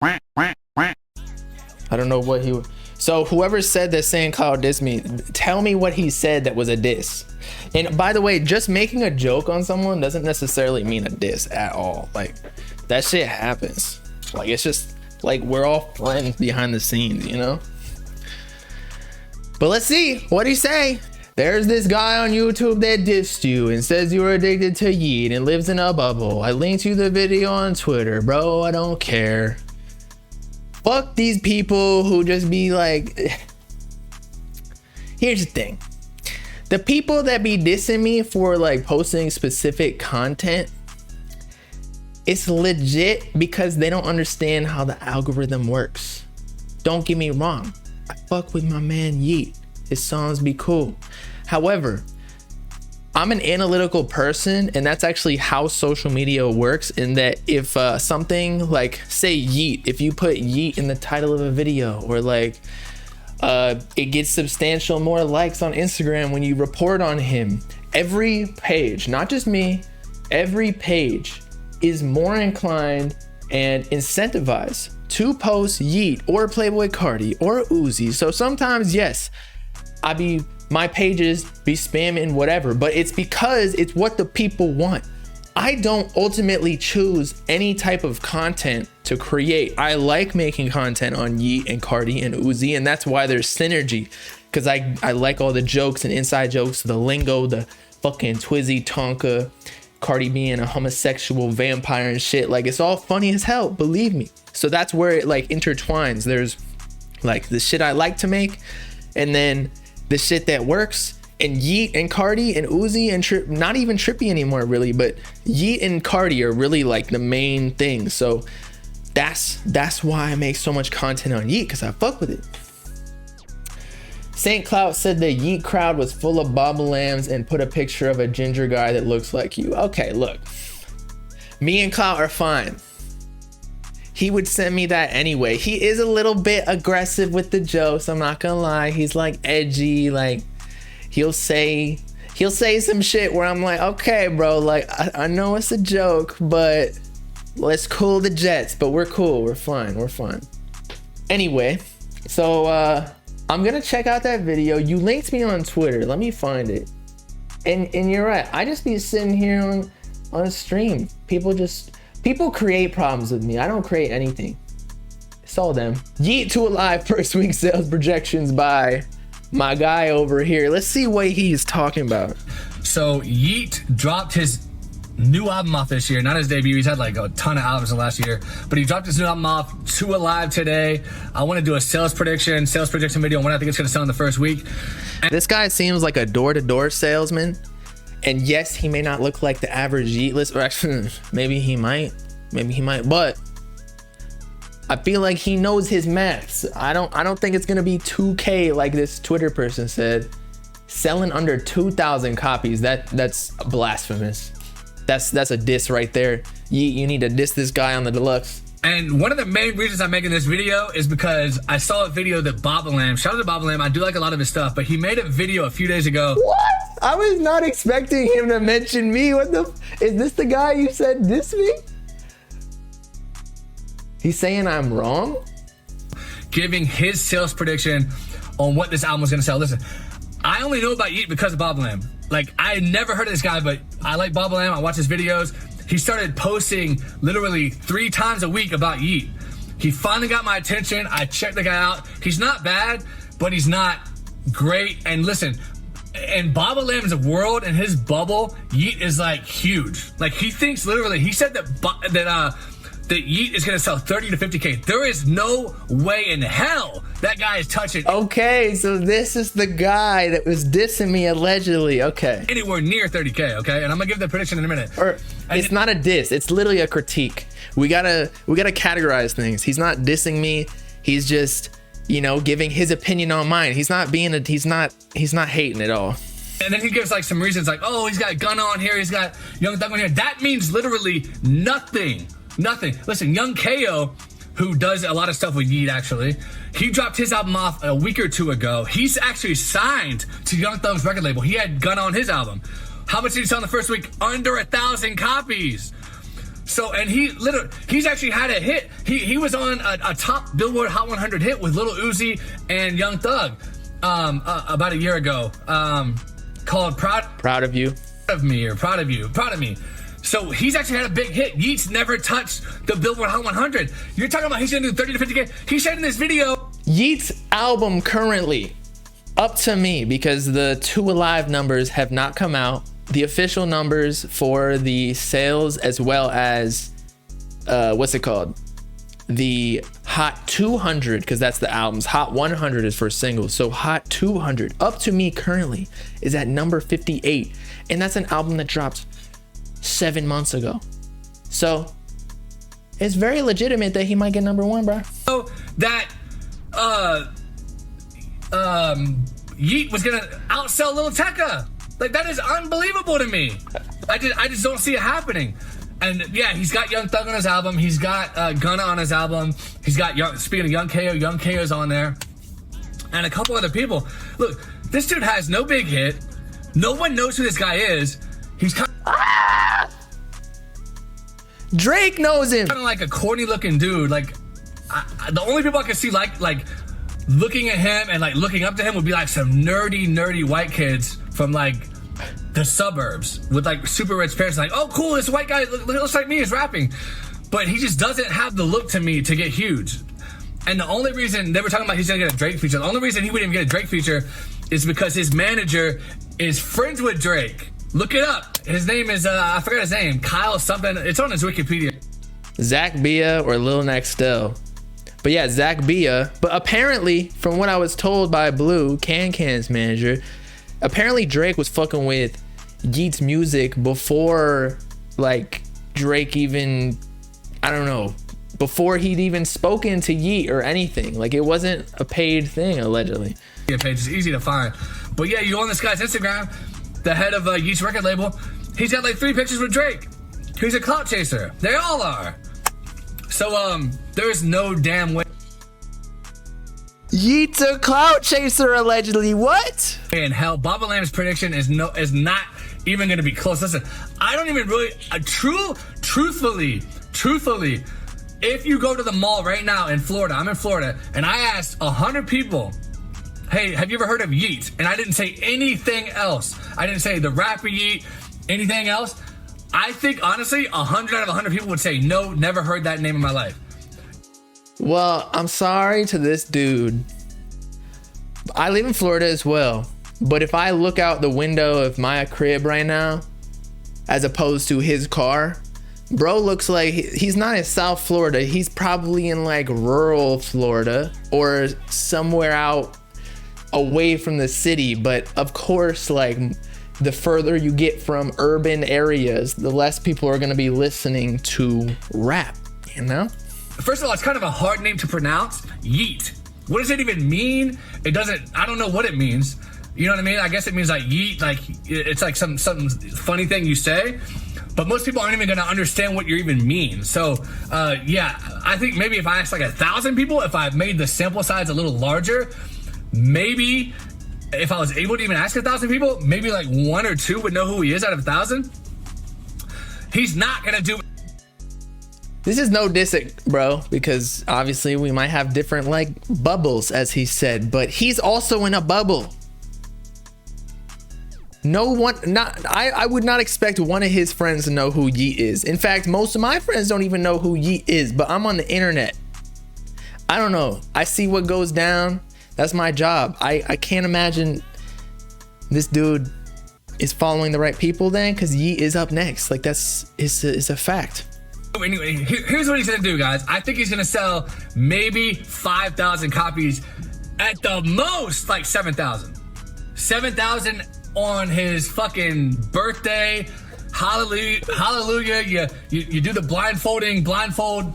I don't know what he. So whoever said that St. Cloud dissed me, tell me what he said that was a diss. And by the way, just making a joke on someone doesn't necessarily mean a diss at all. Like, that shit happens. Like, it's just like we're all friends behind the scenes, you know? But let's see, what'd he say? There's this guy on YouTube that dissed you and says you were addicted to Yeat and lives in a bubble. I linked you the video on Twitter, bro. I don't care. Fuck these people who just be like, here's the thing. The people that be dissing me for like posting specific content, it's legit because they don't understand how the algorithm works. Don't get me wrong. I fuck with my man Yeat. His songs be cool. However, I'm an analytical person, and that's actually how social media works, in that if something like, say Yeat, if you put Yeat in the title of a video, or like it gets substantial more likes on Instagram when you report on him, every page, not just me, every page is more inclined and incentivized to post Yeat or Playboy Cardi or Uzi. So sometimes, yes, my pages be spamming whatever, but it's because it's what the people want. I don't ultimately choose any type of content to create. I like making content on Yeat and Cardi and Uzi, and that's why there's synergy, because I like all the jokes and inside jokes, the lingo, the fucking Twizzy Tonka, Cardi being a homosexual vampire and shit. Like, it's all funny as hell, believe me. So that's where it like intertwines. There's like the shit I like to make, and then the shit that works. And Yeat and Cardi and Uzi and not even Trippy anymore really, but Yeat and Cardi are really like the main thing. So that's why I make so much content on Yeat, because I fuck with it. St. Cloud said the Yeat crowd was full of bobble lambs and put a picture of a ginger guy that looks like you. Okay, look, me and Cloud are fine. He would send me that anyway. He is a little bit aggressive with the jokes, I'm not gonna lie. He's like edgy, like he'll say some shit where I'm like, okay bro, like I know it's a joke, but let's cool the jets. But we're cool, we're fine. Anyway, so I'm gonna check out that video. You linked me on Twitter, let me find it. And you're right, I just be sitting here on a stream. People create problems with me. I don't create anything. It's all them. Yeat to Alive first week sales projections by my guy over here. Let's see what he's talking about. So Yeat dropped his new album off this year, not his debut. He's had like a ton of albums in the last year, but he dropped his new album off to Alive today. I want to do a sales prediction video on when I think it's going to sell in the first week. This guy seems like a door-to-door salesman. And yes, he may not look like the average Yeat list, or actually, maybe he might, but I feel like he knows his maths. I don't think it's gonna be 2K like this Twitter person said. Selling under 2,000 copies, that's blasphemous. That's a diss right there. You need to diss this guy on the deluxe. And one of the main reasons I'm making this video is because I saw a video that Bobalam, shout out to Bobalam, I do like a lot of his stuff, but he made a video a few days ago. What? I was not expecting him to mention me. What the? Is this the guy you said diss me? He's saying I'm wrong? Giving his sales prediction on what this album was gonna sell. Listen, I only know about Yeat because of Bobalam. Like, I never heard of this guy, but I like Bobalam, I watch his videos. He started posting literally 3 times a week about Yeat. He finally got my attention. I checked the guy out. He's not bad, but he's not great. And listen, in Bobalam's world, in his bubble, Yeat is like huge. Like, he thinks literally, he said that Yeat is gonna sell 30 to 50K. There is no way in hell that guy is touching. Okay, so this is the guy that was dissing me allegedly. Okay. Anywhere near 30K, okay? And I'm gonna give the prediction in a minute. It's not a diss, it's literally a critique. We gotta categorize things. He's not dissing me. He's just, you know, giving his opinion on mine. He's not hating at all. And then he gives like some reasons like, oh, he's got Gun on here, he's got Young Thug on here. That means literally nothing. Listen, Young KO, who does a lot of stuff with Yeat actually, he dropped his album off a week or 2 ago. He's actually signed to Young Thug's record label. He had Gun on his album. How much did he sell in the first week? Under 1,000 copies. So, and he's actually had a hit. He was on a top Billboard Hot 100 hit with Lil Uzi and Young Thug about a year ago, called Proud of You. Of me, or Proud of You, Proud of Me. So he's actually had a big hit. Yeat's never touched the Billboard Hot 100. You're talking about he's gonna do 30 to 50K. He said in this video, Yeat's album currently, up to me, because the 2 Alive numbers have not come out. The official numbers for the sales, as well as what's it called, the Hot 200, because that's the albums. Hot 100 is for singles. So Hot 200, up to me currently, is at number 58, and that's an album that dropped 7 months ago. So it's very legitimate that he might get number 1, bro. So that Yeat was gonna outsell Lil Tecca. Like, that is unbelievable to me. I just don't see it happening. And yeah, he's got Young Thug on his album. He's got Gunna on his album. He's got, speaking of Young KO's on there, and a couple other people. Look, this dude has no big hit. No one knows who this guy is. He's kind of Drake knows him. Kind of like a corny looking dude. Like, the only people I can see like looking at him and like looking up to him would be like some nerdy white kids from like the suburbs with like super rich parents. Like, oh cool, this white guy looks like me, is rapping. But he just doesn't have the look to me to get huge. And the only reason they were talking about he's gonna get a Drake feature, the only reason he wouldn't even get a Drake feature is because his manager is friends with Drake. Look it up. His name is I forgot his name, Kyle something. It's on his Wikipedia. Zach Bia or Lil Nextel. But yeah, Zach Bia. But apparently, from what I was told by Blue, Can's manager, apparently Drake was fucking with Yeat's music before, like, Drake even, I don't know, before he'd even spoken to Yeat or anything. Like, it wasn't a paid thing, allegedly. Yeah, page is easy to find. But yeah, you go on this guy's Instagram, the head of Yeat's record label, he's got like 3 pictures with Drake. He's a clout chaser. They all are. So, there's no damn way. Yeat's a clout chaser, allegedly. What? And hell, Baba Lamb's prediction is not even going to be close. Listen, I don't even really, truthfully, if you go to the mall right now in Florida, I'm in Florida, and I asked 100 people, hey, have you ever heard of Yeat? And I didn't say anything else. I didn't say the rapper Yeat, anything else. I think, honestly, 100 out of 100 people would say, no, never heard that name in my life. Well, I'm sorry to this dude. I live in Florida as well. But if I look out the window of my crib right now, as opposed to his car, bro looks like he's not in South Florida. He's probably in like rural Florida or somewhere out away from the city. But of course, like, the further you get from urban areas, the less people are going to be listening to rap, you know? First of all, it's kind of a hard name to pronounce. Yeat. What does it even mean? It doesn't, I don't know what it means. You know what I mean? I guess it means like yeet, like it's like some funny thing you say. But most people aren't even going to understand what you even mean. So, yeah, I think maybe if I asked like 1,000 people, if I made the sample size a little larger, maybe if I was able to even ask 1,000 people, maybe like 1 or 2 would know who he is out of 1,000. He's not going to do. This is no diss, bro, because obviously we might have different like bubbles, as he said, but he's also in a bubble. No one, I would not expect one of his friends to know who Yeat is. In fact, most of my friends don't even know who Yeat is, but I'm on the internet. I don't know. I see what goes down. That's my job. I can't imagine this dude is following the right people then, because Yeat is up next. Like, it's a fact. Anyway, here's what he's gonna do, guys. I think he's gonna sell maybe 5,000 copies, at the most like 7,000. 7,000 on his fucking birthday. Hallelujah. You do the blindfold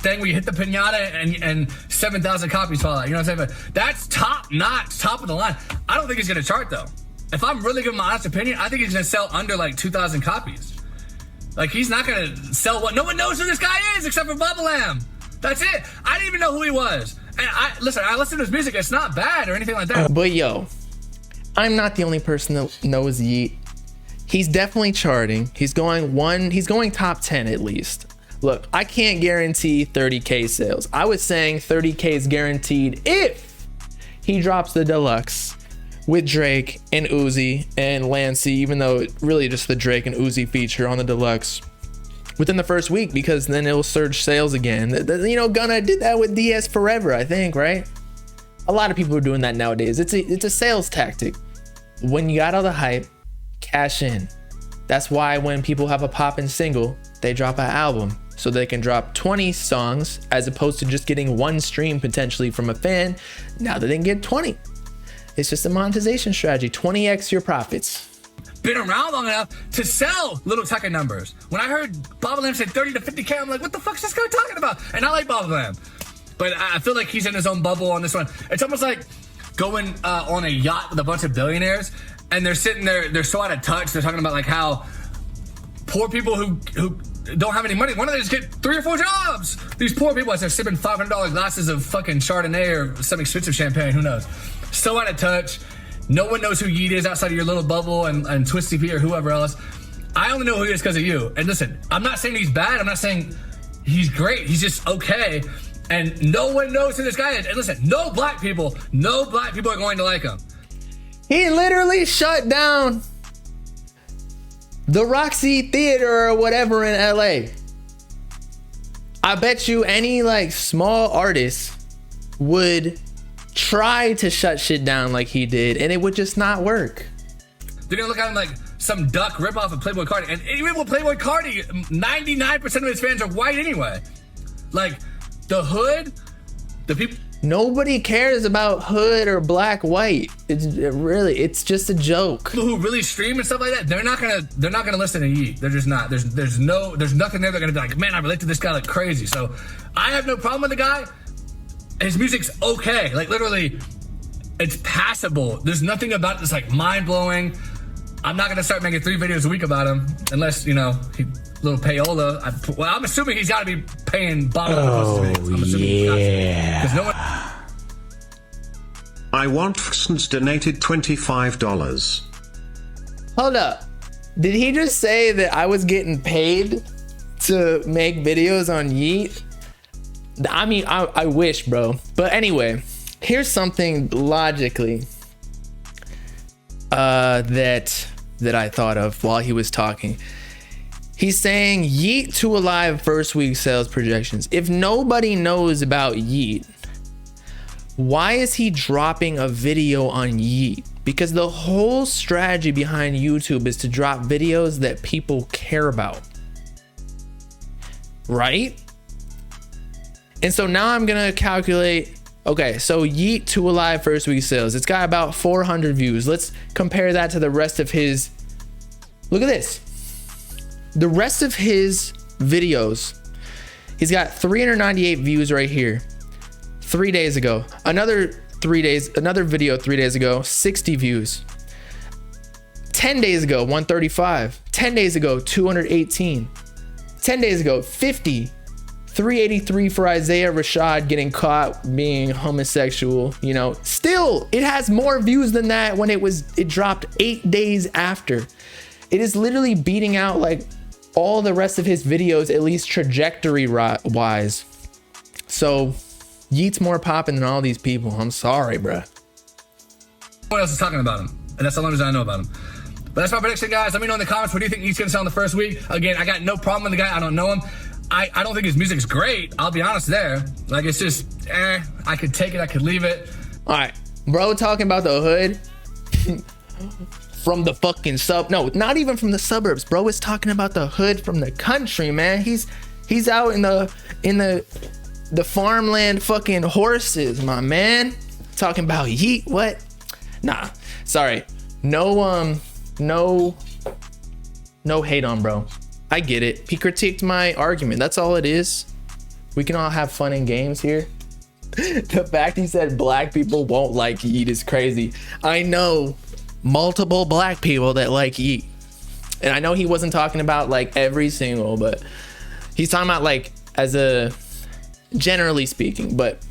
thing where you hit the piñata and 7,000 copies fall out. You know what I'm saying? But that's top notch, top of the line. I don't think he's gonna chart though. If I'm really giving my honest opinion, I think he's gonna sell under like 2,000 copies. Like, he's not gonna sell what? No one knows who this guy is except for Bubba Lamb. That's it. I didn't even know who he was. And I listen to his music. It's not bad or anything like that. But yo, I'm not the only person that knows Yeat. He's definitely charting. He's going top 10 at least. Look, I can't guarantee 30K sales. I was saying 30K is guaranteed if he drops the deluxe with Drake and Uzi and Lancey, even though it really just the Drake and Uzi feature on the deluxe within the first week, because then it'll surge sales again. You know, Gunna did that with DS Forever, I think, right? A lot of people are doing that nowadays. It's a sales tactic. When you got all the hype, cash in. That's why when people have a poppin' single, they drop an album so they can drop 20 songs as opposed to just getting one stream potentially from a fan. Now they can get 20. It's just a monetization strategy. 20x your profits. Been around long enough to sell little Tucker numbers. When I heard Baba Lamb say 30 to 50K, I'm like, what the fuck's this guy talking about? And I like Baba Lamb, but I feel like he's in his own bubble on this one. It's almost like going on a yacht with a bunch of billionaires, and they're sitting there, they're so out of touch. They're talking about like how poor people who don't have any money, why don't they just get 3 or 4 jobs? These poor people, as they're sipping $500 glasses of fucking Chardonnay or some expensive champagne, who knows? So out of touch. No one knows who Yeat is outside of your little bubble and Twisty P or whoever else. I only know who he is because of you. And listen, I'm not saying he's bad. I'm not saying he's great. He's just okay. And no one knows who this guy is. And listen, no black people are going to like him. He literally shut down the Roxy Theater or whatever in LA. I bet you any like small artist would try to shut shit down like he did, and it would just not work. They're gonna look at him like some duck ripoff of Playboy Cardi. And even with Playboy Cardi, 99% of his fans are white anyway. Like, the hood, the people... Nobody cares about hood or black white. It's just a joke. People who really stream and stuff like that, they're not gonna listen to Yeat. They're just not. There's nothing there. They're gonna be like, man, I relate to this guy like crazy. So I have no problem with the guy. His music's okay. Like, literally, it's passable. There's nothing about it that's like mind-blowing. I'm not gonna start making 3 videos a week about him unless, you know, little payola. I'm assuming he's got to be paying Bob. Oh, yeah. Because no one... I want Fsns donated $25. Hold up. Did he just say that I was getting paid to make videos on Yeat? I mean, I wish, bro. But anyway, here's something logically that I thought of while he was talking. He's saying Yeat to Alive first week sales projections. If nobody knows about Yeat, why is he dropping a video on Yeat? Because the whole strategy behind YouTube is to drop videos that people care about, right? And so now I'm gonna calculate, okay, so Yeat to Alive first week sales, it's got about 400 views. Let's compare that to the rest of his, look at this. The rest of his videos, he's got 398 views right here. 3 days ago, another video 3 days ago, 60 views. 10 days ago, 135. 10 days ago, 218. 10 days ago, 50. 383 for Isaiah Rashad getting caught being homosexual. You know, still it has more views than that when it dropped 8 days after. It is literally beating out like all the rest of his videos, at least trajectory wise. So Yeat's more popping than all these people. I'm sorry, bruh. No one else is talking about him, and that's the only reason I know about him. But that's my prediction, guys. Let me know in the comments, what do you think Yeat's gonna sell in the first week? Again, I got no problem with the guy. I don't know him. I don't think his music's great. I'll be honest there. Like, it's just, I could take it, I could leave it. All right, bro, talking about the hood from the fucking no, not even from the suburbs. Bro is talking about the hood from the country, man. He's out in the farmland fucking horses, my man. Talking about Yeat, what? Nah, sorry. No hate on bro. I get it. He critiqued my argument. That's all it is. We can all have fun and games here. The fact he said black people won't like Yeat is crazy. I know multiple black people that like Yeat. And I know he wasn't talking about like every single, but he's talking about like as a generally speaking. But